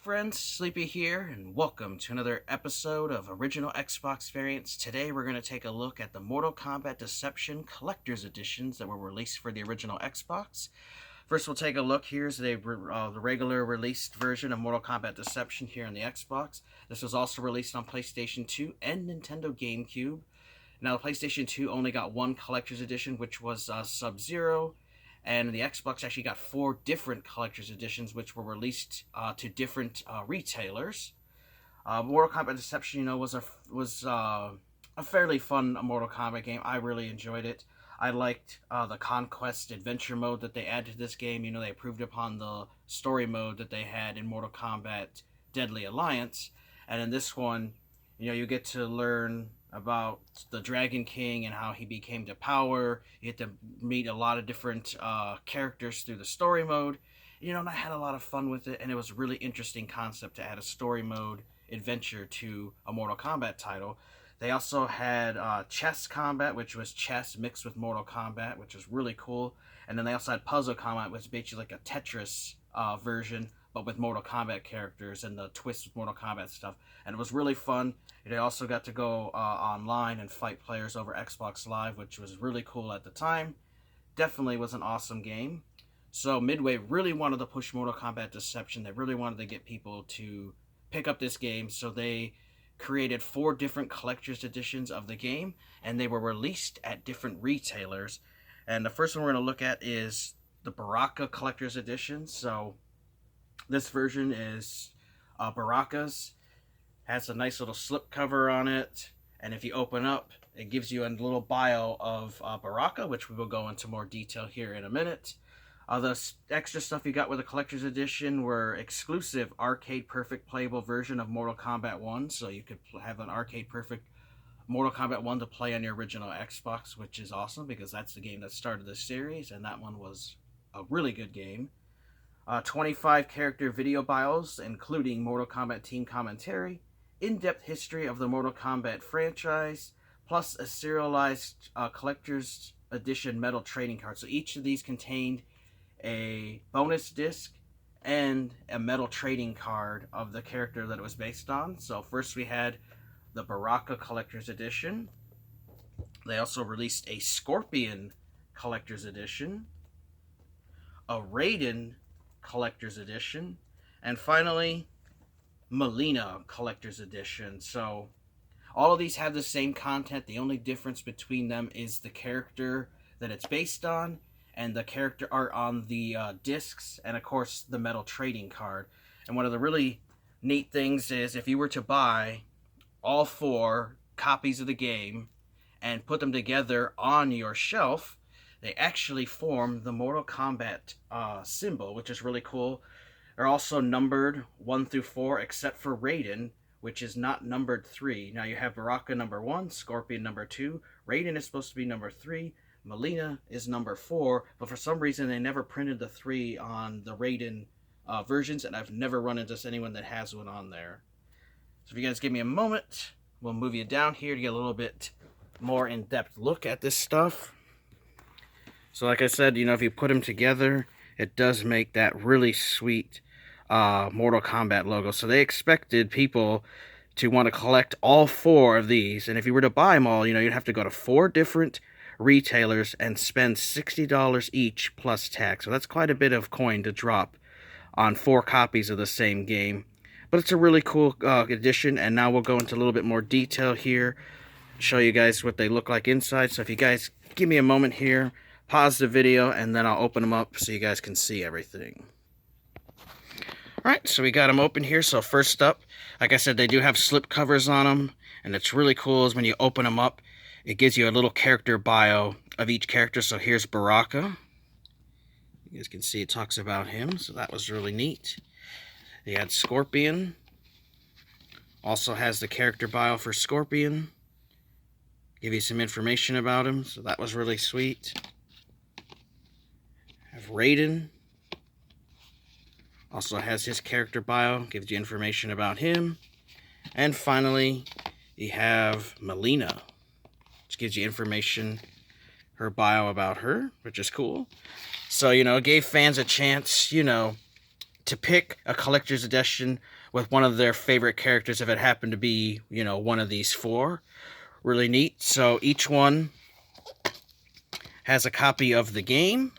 friends, Sleepy here, and welcome to another episode of Original Xbox Variants. Today we're going to take a look at the Mortal Kombat Deception Collector's Editions that were released for the original Xbox. First we'll take a look. Here's the regular released version of Mortal Kombat Deception here on the Xbox. This was also released on PlayStation 2 and Nintendo GameCube. Now the PlayStation 2 only got one Collector's Edition, which was Sub-Zero. And the Xbox actually got 4 different collector's editions, which were released to different retailers. Mortal Kombat Deception, was a fairly fun Mortal Kombat game. I really enjoyed it. I liked the Conquest Adventure mode that they added to this game. They improved upon the story mode that they had in Mortal Kombat Deadly Alliance. And in this one, you get to learn about the Dragon King and how he became to power. You get to meet a lot of different characters through the story mode. And I had a lot of fun with it, and it was a really interesting concept to add a story mode adventure to a Mortal Kombat title. They also had chess combat, which was chess mixed with Mortal Kombat, which was really cool. And then they also had puzzle combat, which was basically like a Tetris version, but with Mortal Kombat characters and the twist with Mortal Kombat stuff. And it was really fun. They also got to go online and fight players over Xbox Live, which was really cool at the time. Definitely was an awesome game. So Midway really wanted to push Mortal Kombat Deception. They really wanted to get people to pick up this game. So they created 4 different collector's editions of the game, and they were released at different retailers. And the first one we're going to look at is the Baraka Collector's Edition. So this version is Baraka's. Has a nice little slipcover on it, and if you open up, it gives you a little bio of Baraka, which we will go into more detail here in a minute. The extra stuff you got with the Collector's Edition were exclusive Arcade Perfect playable version of Mortal Kombat 1, so you could have an Arcade Perfect Mortal Kombat 1 to play on your original Xbox, which is awesome because that's the game that started the series, and that one was a really good game. 25 character video bios, including Mortal Kombat team commentary, in-depth history of the Mortal Kombat franchise, plus a serialized collector's edition metal trading card. So each of these contained a bonus disc and a metal trading card of the character that it was based on. So first we had the Baraka Collector's Edition. They also released a Scorpion Collector's Edition, a Raiden Collector's Edition, and finally Melina Collector's Edition. So all of these have the same content. The only difference between them is the character that it's based on and the character art on the discs, and of course the metal trading card. And one of the really neat things is if you were to buy all 4 copies of the game and put them together on your shelf, they actually form the Mortal Kombat symbol, which is really cool. They're also numbered 1 through 4, except for Raiden, which is not numbered 3. Now you have Baraka number 1, Scorpion number 2, Raiden is supposed to be number 3, Melina is number 4, but for some reason they never printed the 3 on the Raiden versions, and I've never run into anyone that has one on there. So if you guys give me a moment, we'll move you down here to get a little bit more in-depth look at this stuff. So like I said, if you put them together, it does make that really sweet Mortal Kombat logo. So they expected people to want to collect all 4 of these. And if you were to buy them all, you'd have to go to 4 different retailers and spend $60 each plus tax. So that's quite a bit of coin to drop on 4 copies of the same game. But it's a really cool edition. And now we'll go into a little bit more detail here, show you guys what they look like inside. So if you guys give me a moment here, pause the video, and then I'll open them up so you guys can see everything. Alright, so we got them open here. So first up, like I said, they do have slip covers on them, and it's really cool is when you open them up, it gives you a little character bio of each character. So here's Baraka. You guys can see it talks about him, so that was really neat. They had Scorpion. Also has the character bio for Scorpion. Give you some information about him, so that was really sweet. Have Raiden. Also has his character bio, gives you information about him. And finally, you have Melina, which gives you information, her bio about her, which is cool. So, it gave fans a chance, to pick a collector's edition with one of their favorite characters if it happened to be, you know, one of these four. Really neat. So each one has a copy of the game.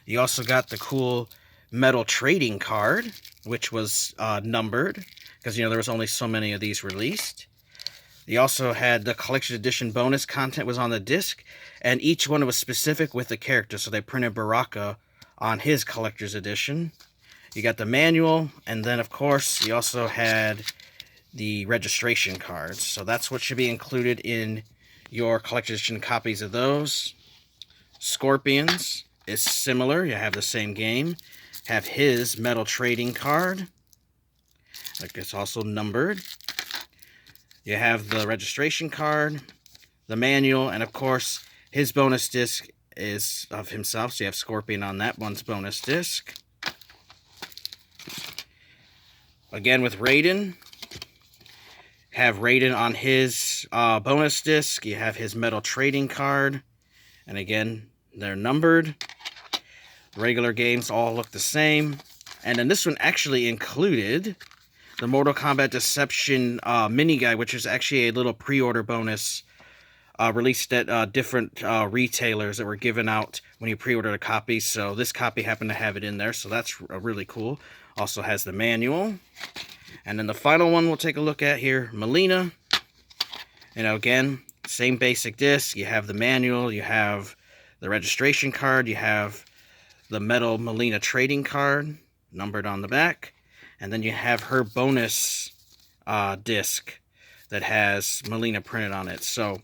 You also got the cool metal trading card, which was numbered, because, you know, there was only so many of these released. You also had the collector's edition bonus content was on the disc, and each one was specific with the character, so they printed Baraka on his collector's edition. You got the manual, and then, of course, you also had the registration cards. So that's what should be included in your collector's edition copies of those. Scorpions is similar. You have the same game. Have his metal trading card. It's also numbered. You have the registration card, the manual, and of course, his bonus disc is of himself. So you have Scorpion on that one's bonus disc. Again, with Raiden, have Raiden on his bonus disc. You have his metal trading card. And again, they're numbered. The regular games all look the same. And then this one actually included the Mortal Kombat Deception mini guide, which is actually a little pre-order bonus released at different retailers that were given out when you pre-ordered a copy. So this copy happened to have it in there, so that's really cool. Also has the manual. And then the final one we'll take a look at here, Melina. You know, again, same basic disc. You have the manual, you have the registration card, you have the metal Melina trading card, numbered on the back. And then you have her bonus disc that has Melina printed on it. So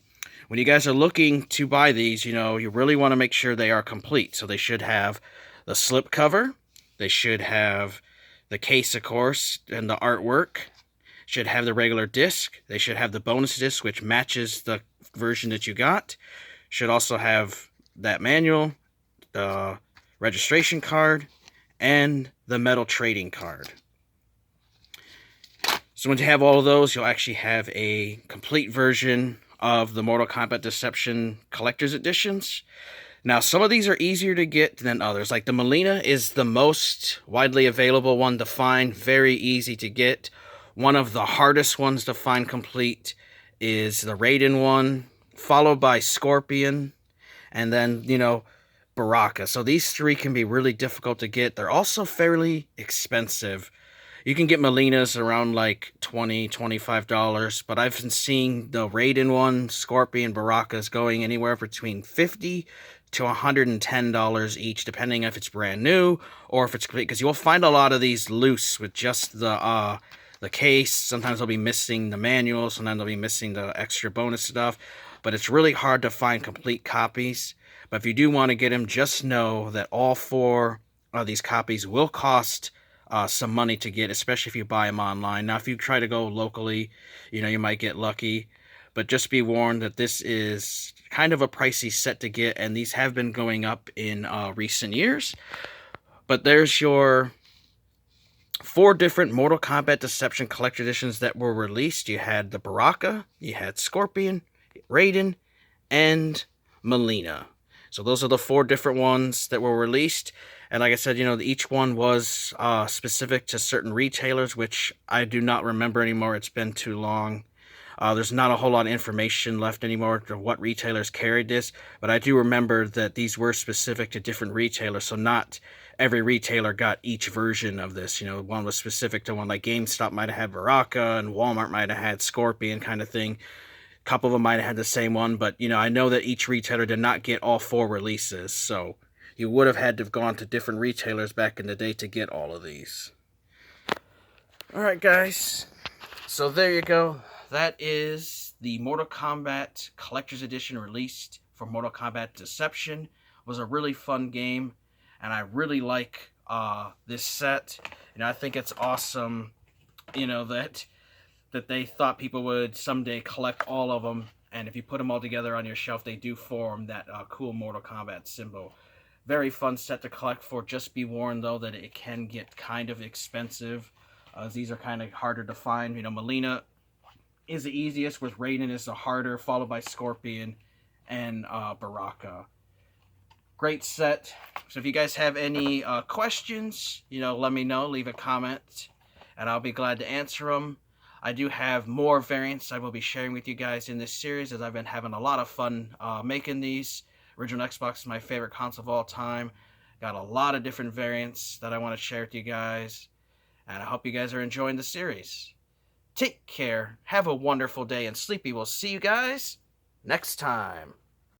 when you guys are looking to buy these, you know, you really want to make sure they are complete. So they should have the slipcover. They should have the case, of course, and the artwork. Should have the regular disc. They should have the bonus disc, which matches the version that you got. Should also have that manual, the registration card, and the metal trading card. So when you have all of those, you'll actually have a complete version of the Mortal Kombat Deception Collector's Editions. Now, some of these are easier to get than others. Like the Mileena is the most widely available one to find, very easy to get. One of the hardest ones to find complete is the Raiden one, followed by Scorpion, and then, you know, Baraka. So these three can be really difficult to get. They're also fairly expensive. You can get Melina's around like $20, $25, but I've been seeing the Raiden one, Scorpion, Baraka's going anywhere between $50 to $110 each, depending if it's brand new or if it's complete. Because you'll find a lot of these loose with just the case. Sometimes they'll be missing the manual, sometimes they'll be missing the extra bonus stuff. But it's really hard to find complete copies. But if you do want to get them, just know that all four of these copies will cost some money to get, especially if you buy them online. Now, if you try to go locally, you know, you might get lucky. But just be warned that this is kind of a pricey set to get, and these have been going up in recent years. But there's your 4 different Mortal Kombat Deception Collector Editions that were released. You had the Baraka, you had Scorpion, Raiden, and Mileena. So those are the 4 different ones that were released. And like I said, you know, each one was specific to certain retailers, which I do not remember anymore. It's been too long. There's not a whole lot of information left anymore of what retailers carried this, but I do remember that these were specific to different retailers, so not every retailer got each version of this. You know, one was specific to one, like GameStop might have had Baraka, and Walmart might have had Scorpion kind of thing. A couple of them might have had the same one, but, you know, I know that each retailer did not get all 4 releases, so you would have had to have gone to different retailers back in the day to get all of these. Alright, guys, so there you go. That is the Mortal Kombat Collector's Edition released for Mortal Kombat Deception. It was a really fun game, and I really like this set. You know, I think it's awesome, you know, that they thought people would someday collect all of them, and if you put them all together on your shelf, they do form that cool Mortal Kombat symbol. Very fun set to collect for. Just be warned, though, that it can get kind of expensive. These are kind of harder to find. You know, Mileena is the easiest, with Raiden is the harder, followed by Scorpion and Baraka. Great set. So if you guys have any questions, let me know. Leave a comment, and I'll be glad to answer them. I do have more variants I will be sharing with you guys in this series, as I've been having a lot of fun making these. Original Xbox is my favorite console of all time. Got a lot of different variants that I want to share with you guys, and I hope you guys are enjoying the series. Take care, have a wonderful day, and Sleepy will see you guys next time.